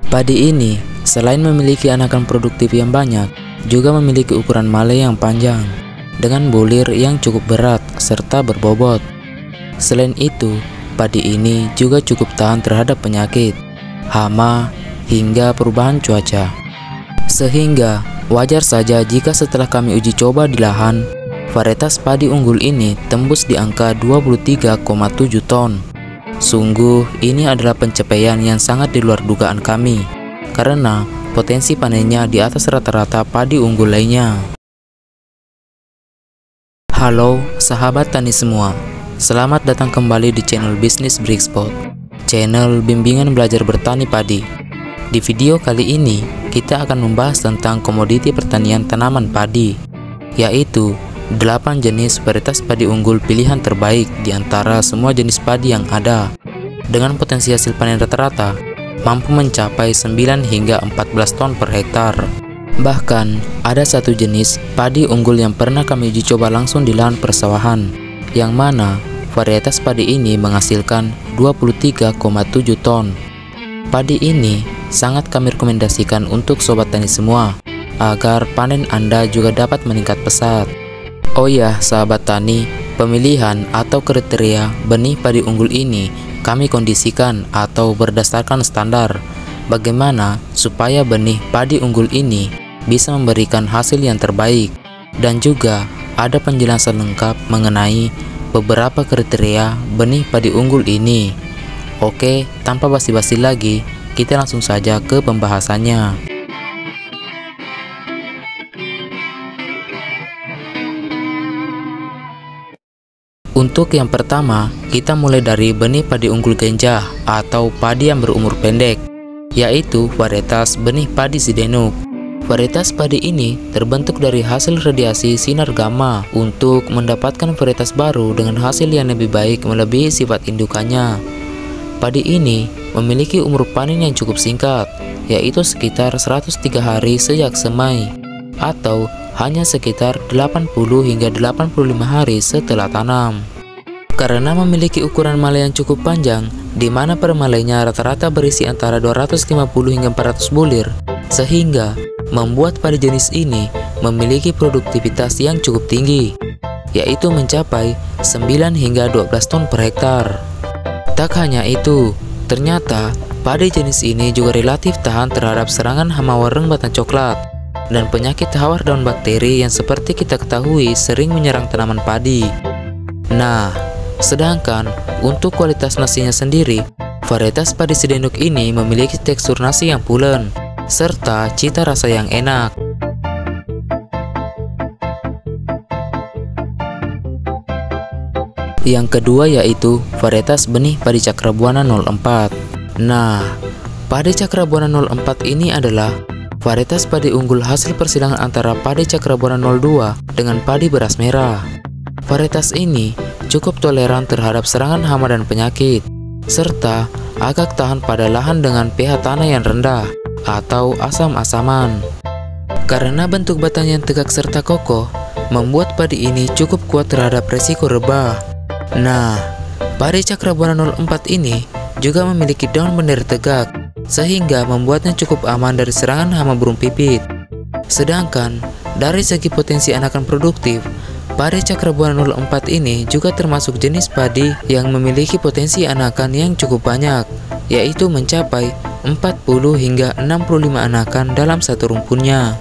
Padi ini selain memiliki anakan produktif yang banyak, juga memiliki ukuran male yang panjang dengan bulir yang cukup berat serta berbobot. Selain itu, padi ini juga cukup tahan terhadap penyakit, hama, hingga perubahan cuaca. Sehingga wajar saja jika setelah kami uji coba di lahan, varietas padi unggul ini tembus di angka 23,7 ton. Sungguh ini adalah pencapaian yang sangat di luar dugaan kami, karena potensi panennya di atas rata-rata padi unggul lainnya. Halo sahabat tani semua, selamat datang kembali di channel Bisnis Brickspot, channel bimbingan belajar bertani padi. Di video kali ini, kita akan membahas tentang komoditi pertanian tanaman padi, yaitu 8 jenis varietas padi unggul pilihan terbaik di antara semua jenis padi yang ada, dengan potensi hasil panen rata-rata mampu mencapai 9 hingga 14 ton per hektar. Bahkan, ada satu jenis padi unggul yang pernah kami uji coba langsung di lahan persawahan, yang mana varietas padi ini menghasilkan 23,7 ton. Padi ini sangat kami rekomendasikan untuk sobat tani semua, agar panen Anda juga dapat meningkat pesat. Oh ya, sahabat tani, pemilihan atau kriteria benih padi unggul ini kami kondisikan atau berdasarkan standar bagaimana supaya benih padi unggul ini bisa memberikan hasil yang terbaik, dan juga ada penjelasan lengkap mengenai beberapa kriteria benih padi unggul ini. Oke, tanpa basa-basi lagi, kita langsung saja ke pembahasannya. Untuk yang pertama, kita mulai dari benih padi unggul Genjah atau padi yang berumur pendek, yaitu varietas benih padi Sidenuk. Varietas padi ini terbentuk dari hasil radiasi sinar gamma untuk mendapatkan varietas baru dengan hasil yang lebih baik melebihi sifat indukannya. Padi ini memiliki umur panen yang cukup singkat, yaitu sekitar 103 hari sejak semai, atau hanya sekitar 80 hingga 85 hari setelah tanam. Karena memiliki ukuran male yang cukup panjang, di mana per malenya rata-rata berisi antara 250 hingga 400 bulir, sehingga membuat padi jenis ini memiliki produktivitas yang cukup tinggi, yaitu mencapai 9 hingga 12 ton per hektar. Tak hanya itu, ternyata padi jenis ini juga relatif tahan terhadap serangan hama wareng batang coklat dan penyakit tawar daun bakteri yang seperti kita ketahui sering menyerang tanaman padi. Nah, sedangkan untuk kualitas nasinya sendiri, varietas padi Sidenuk ini memiliki tekstur nasi yang pulen serta cita rasa yang enak. Yang kedua yaitu varietas benih padi Cakrabuana 04. Nah, padi Cakrabuana 04 ini adalah varietas padi unggul hasil persilangan antara padi Cakrabuana 02 dengan padi beras merah. Varietas ini cukup toleran terhadap serangan hama dan penyakit, serta agak tahan pada lahan dengan pH tanah yang rendah atau asam-asaman. Karena bentuk batang yang tegak serta kokoh, membuat padi ini cukup kuat terhadap resiko rebah. Nah, padi Cakrabuana 04 ini juga memiliki daun bendera tegak, sehingga membuatnya cukup aman dari serangan hama burung pipit. Sedangkan dari segi potensi anakan produktif, padi Cakrabuana 04 ini juga termasuk jenis padi yang memiliki potensi anakan yang cukup banyak, yaitu mencapai 40 hingga 65 anakan dalam satu rumpunnya.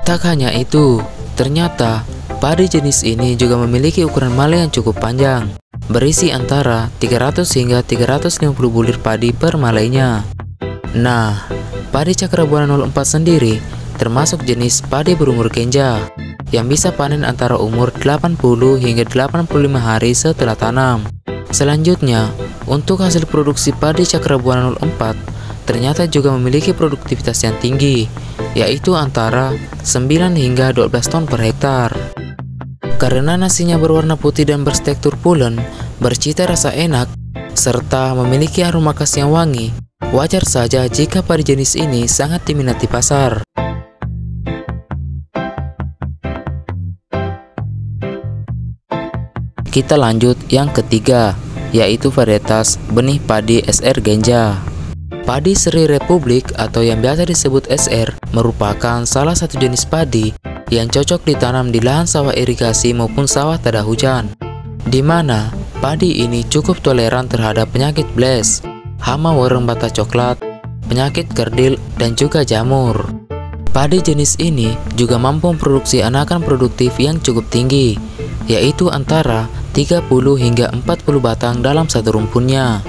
Tak hanya itu, ternyata padi jenis ini juga memiliki ukuran male yang cukup panjang, berisi antara 300 hingga 350 bulir padi per malainya. Nah, padi Cakrabuana 04 sendiri termasuk jenis padi berumur Genjah yang bisa panen antara umur 80 hingga 85 hari setelah tanam. Selanjutnya, untuk hasil produksi padi Cakrabuana 04 ternyata juga memiliki produktivitas yang tinggi, yaitu antara 9 hingga 12 ton per hektar. Karena nasinya berwarna putih dan bertekstur pulen, bercita rasa enak, serta memiliki aroma khas yang wangi, wajar saja jika padi jenis ini sangat diminati pasar. Kita lanjut yang ketiga, yaitu varietas benih padi SR Genjah. Padi Seri Republik atau yang biasa disebut SR merupakan salah satu jenis padi yang cocok ditanam di lahan sawah irigasi maupun sawah tada hujan, di mana padi ini cukup toleran terhadap penyakit blast, hama wereng bata coklat, penyakit kerdil, dan juga jamur. Padi jenis ini juga mampu memproduksi anakan produktif yang cukup tinggi, yaitu antara 30 hingga 40 batang dalam satu rumpunnya.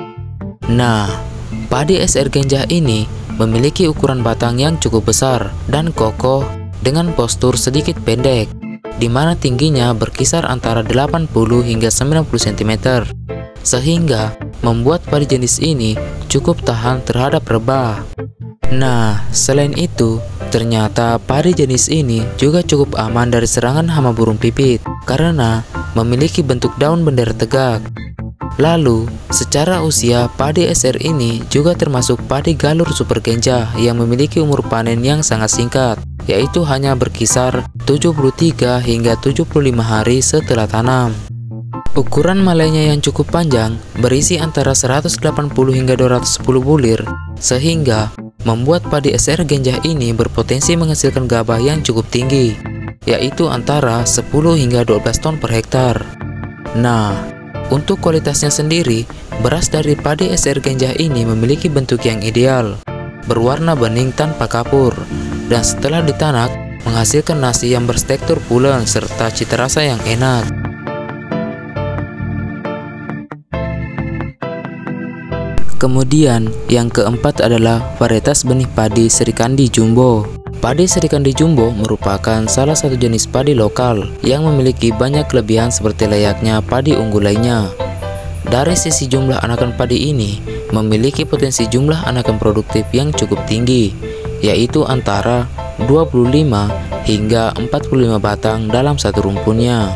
Nah, padi SR Genjah ini memiliki ukuran batang yang cukup besar dan kokoh dengan postur sedikit pendek, di mana tingginya berkisar antara 80 hingga 90 cm, sehingga membuat padi jenis ini cukup tahan terhadap rebah. Nah, selain itu, ternyata padi jenis ini juga cukup aman dari serangan hama burung pipit karena memiliki bentuk daun bendera tegak. Lalu, secara usia, padi SR ini juga termasuk padi galur Super Genjah yang memiliki umur panen yang sangat singkat, yaitu hanya berkisar 73 hingga 75 hari setelah tanam. Ukuran malainya yang cukup panjang berisi antara 180 hingga 210 bulir, sehingga membuat padi SR Genjah ini berpotensi menghasilkan gabah yang cukup tinggi, yaitu antara 10 hingga 12 ton per hektar. Nah, untuk kualitasnya sendiri, beras dari padi SR Genjah ini memiliki bentuk yang ideal, berwarna bening tanpa kapur, dan setelah ditanak menghasilkan nasi yang bertekstur pulen serta cita rasa yang enak. Kemudian yang keempat adalah varietas benih padi Serikandi Jumbo. Padi Serikandi Jumbo merupakan salah satu jenis padi lokal yang memiliki banyak kelebihan seperti layaknya padi unggul lainnya. Dari sisi jumlah anakan padi ini, memiliki potensi jumlah anakan produktif yang cukup tinggi, yaitu antara 25 hingga 45 batang dalam satu rumpunnya.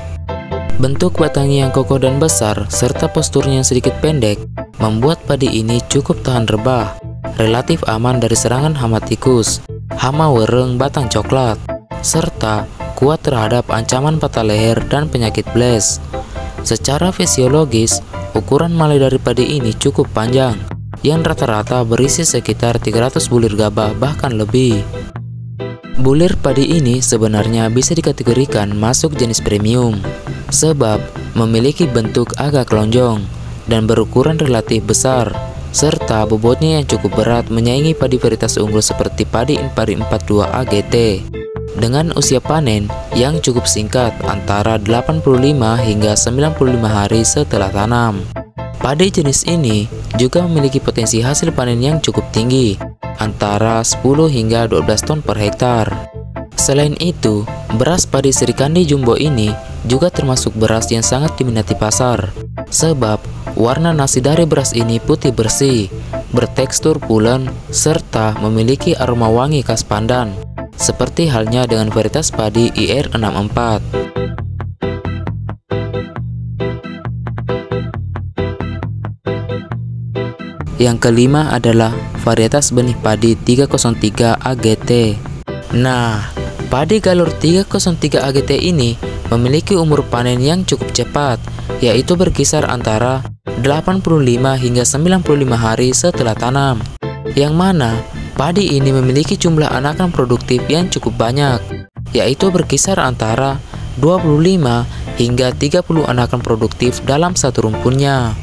Bentuk batangnya yang kokoh dan besar serta posturnya yang sedikit pendek membuat padi ini cukup tahan rebah, relatif aman dari serangan hama tikus, hama wereng batang coklat, serta kuat terhadap ancaman patah leher dan penyakit blast. Secara fisiologis, ukuran malai dari padi ini cukup panjang, yang rata-rata berisi sekitar 300 bulir gabah bahkan lebih. Bulir padi ini sebenarnya bisa dikategorikan masuk jenis premium, sebab memiliki bentuk agak lonjong dan berukuran relatif besar, serta bobotnya yang cukup berat menyaingi padi varietas unggul seperti padi Impari 42 AGT, dengan usia panen yang cukup singkat antara 85 hingga 95 hari setelah tanam. Padi jenis ini juga memiliki potensi hasil panen yang cukup tinggi, antara 10 hingga 12 ton per hektar. Selain itu, beras padi Serikandi Jumbo ini juga termasuk beras yang sangat diminati pasar, sebab warna nasi dari beras ini putih bersih, bertekstur pulen, serta memiliki aroma wangi khas pandan, seperti halnya dengan varietas padi IR64. Yang kelima adalah varietas benih padi 303 AGT. Nah, padi galur 303 AGT ini memiliki umur panen yang cukup cepat, yaitu berkisar antara 85 hingga 95 hari setelah tanam, yang mana padi ini memiliki jumlah anakan produktif yang cukup banyak, yaitu berkisar antara 25 hingga 30 anakan produktif dalam satu rumpunnya.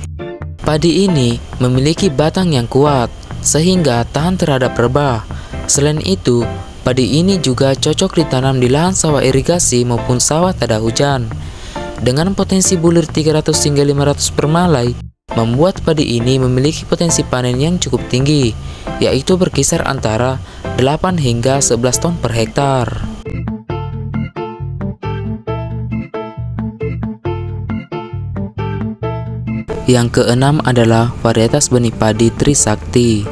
Padi ini memiliki batang yang kuat, sehingga tahan terhadap rebah. Selain itu, padi ini juga cocok ditanam di lahan sawah irigasi maupun sawah tada hujan. Dengan potensi bulir 300 hingga 500 per malai, membuat padi ini memiliki potensi panen yang cukup tinggi, yaitu berkisar antara 8 hingga 11 ton per hektar. Yang keenam adalah varietas benih padi Trisakti.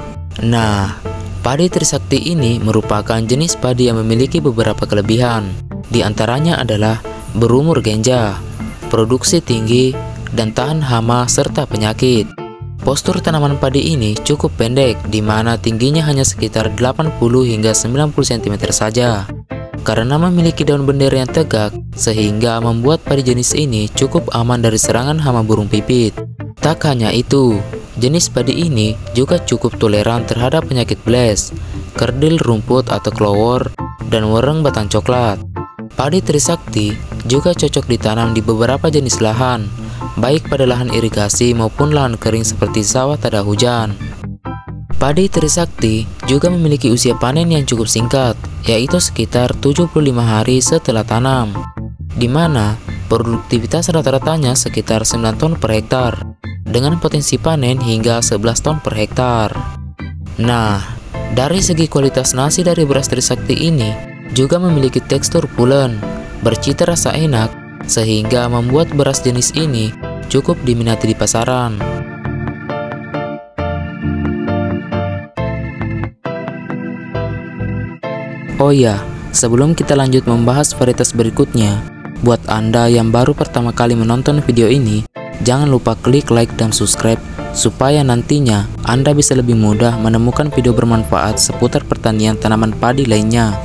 Nah, padi Trisakti ini merupakan jenis padi yang memiliki beberapa kelebihan. Di antaranya adalah berumur genjah, produksi tinggi, dan tahan hama serta penyakit. Postur tanaman padi ini cukup pendek, di mana tingginya hanya sekitar 80 hingga 90 cm saja. Karena memiliki daun bendera yang tegak, sehingga membuat padi jenis ini cukup aman dari serangan hama burung pipit. Tak hanya itu, Jenis padi ini juga cukup toleran terhadap penyakit blast, kerdil rumput atau clover, dan wereng batang coklat. Padi Trisakti juga cocok ditanam di beberapa jenis lahan, baik pada lahan irigasi maupun lahan kering seperti sawah tada hujan. Padi Trisakti juga memiliki usia panen yang cukup singkat, yaitu sekitar 75 hari setelah tanam, di mana produktivitas rata-ratanya sekitar 9 ton per hektar, dengan potensi panen hingga 11 ton per hektar. Nah, dari segi kualitas nasi dari beras Trisakti ini juga memiliki tekstur pulen, bercita rasa enak, sehingga membuat beras jenis ini cukup diminati di pasaran. Oh ya, sebelum kita lanjut membahas varietas berikutnya, buat Anda yang baru pertama kali menonton video ini, jangan lupa klik like dan subscribe supaya nantinya Anda bisa lebih mudah menemukan video bermanfaat seputar pertanian tanaman padi lainnya.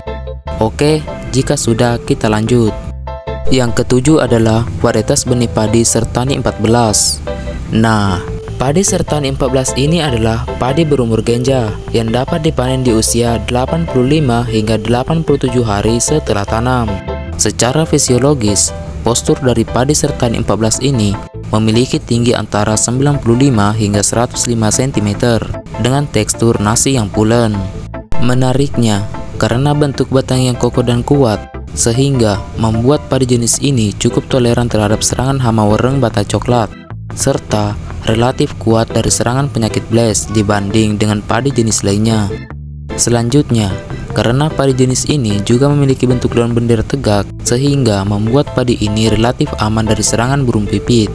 Oke, jika sudah kita lanjut. Yang ketujuh adalah varietas benih padi Sertani 14. Nah, padi Sertani 14 ini adalah padi berumur genja yang dapat dipanen di usia 85 hingga 87 hari setelah tanam. Secara fisiologis, postur dari padi Sertani 14 ini memiliki tinggi antara 95 hingga 105 cm dengan tekstur nasi yang pulen. Menariknya, karena bentuk batang yang kokoh dan kuat, sehingga membuat padi jenis ini cukup toleran terhadap serangan hama wereng bata coklat, serta relatif kuat dari serangan penyakit blast dibanding dengan padi jenis lainnya. Selanjutnya, karena padi jenis ini juga memiliki bentuk daun bendera tegak, sehingga membuat padi ini relatif aman dari serangan burung pipit.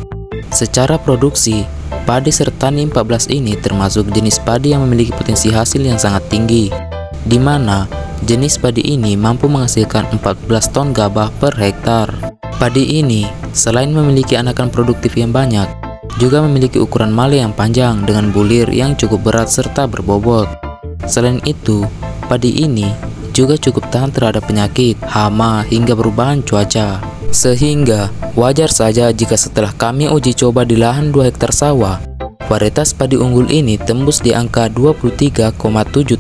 Secara produksi, padi Sertani 14 ini termasuk jenis padi yang memiliki potensi hasil yang sangat tinggi, di mana jenis padi ini mampu menghasilkan 14 ton gabah per hektar. Padi ini, selain memiliki anakan produktif yang banyak, juga memiliki ukuran male yang panjang dengan bulir yang cukup berat serta berbobot. Selain itu, padi ini juga cukup tahan terhadap penyakit, hama, hingga perubahan cuaca. Sehingga wajar saja jika setelah kami uji coba di lahan 2 hektar sawah, varietas padi unggul ini tembus di angka 23,7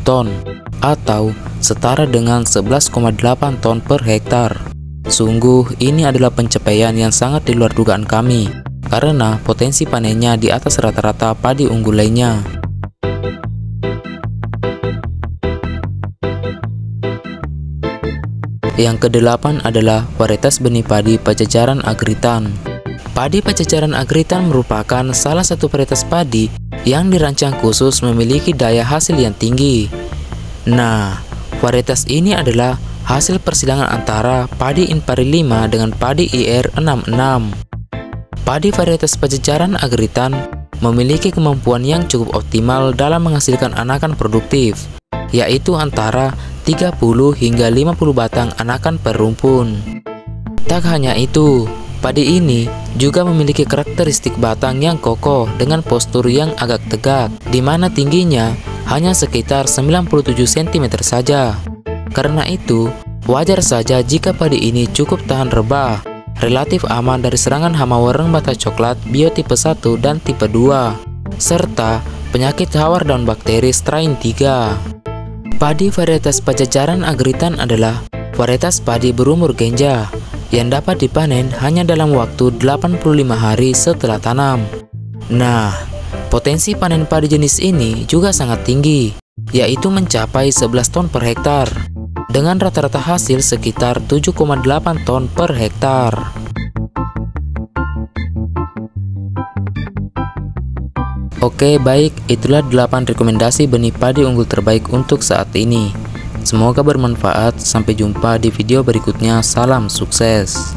ton atau setara dengan 11,8 ton per hektar. Sungguh ini adalah pencapaian yang sangat di luar dugaan kami, karena potensi panennya di atas rata-rata padi unggul lainnya. Yang kedelapan adalah varietas benih padi Pajajaran Agritan. Padi Pajajaran Agritan merupakan salah satu varietas padi yang dirancang khusus memiliki daya hasil yang tinggi. Nah, varietas ini adalah hasil persilangan antara padi Impari 5 dengan padi IR 66. Padi varietas Pajajaran Agritan memiliki kemampuan yang cukup optimal dalam menghasilkan anakan produktif, yaitu antara 30 hingga 50 batang anakan per rumpun. Tak hanya itu, padi ini juga memiliki karakteristik batang yang kokoh dengan postur yang agak tegak, di mana tingginya hanya sekitar 97 cm saja. Karena itu, wajar saja jika padi ini cukup tahan rebah, relatif aman dari serangan hama wereng bata coklat biotipe 1 dan tipe 2, serta penyakit hawar daun bakteri strain 3. Padi varietas Pajajaran Agritan adalah varietas padi berumur genja yang dapat dipanen hanya dalam waktu 85 hari setelah tanam. Nah, potensi panen padi jenis ini juga sangat tinggi, yaitu mencapai 11 ton per hektar, dengan rata-rata hasil sekitar 7,8 ton per hektar. Oke, baik, itulah 8 rekomendasi benih padi unggul terbaik untuk saat ini. Semoga bermanfaat. Sampai jumpa di video berikutnya. Salam sukses.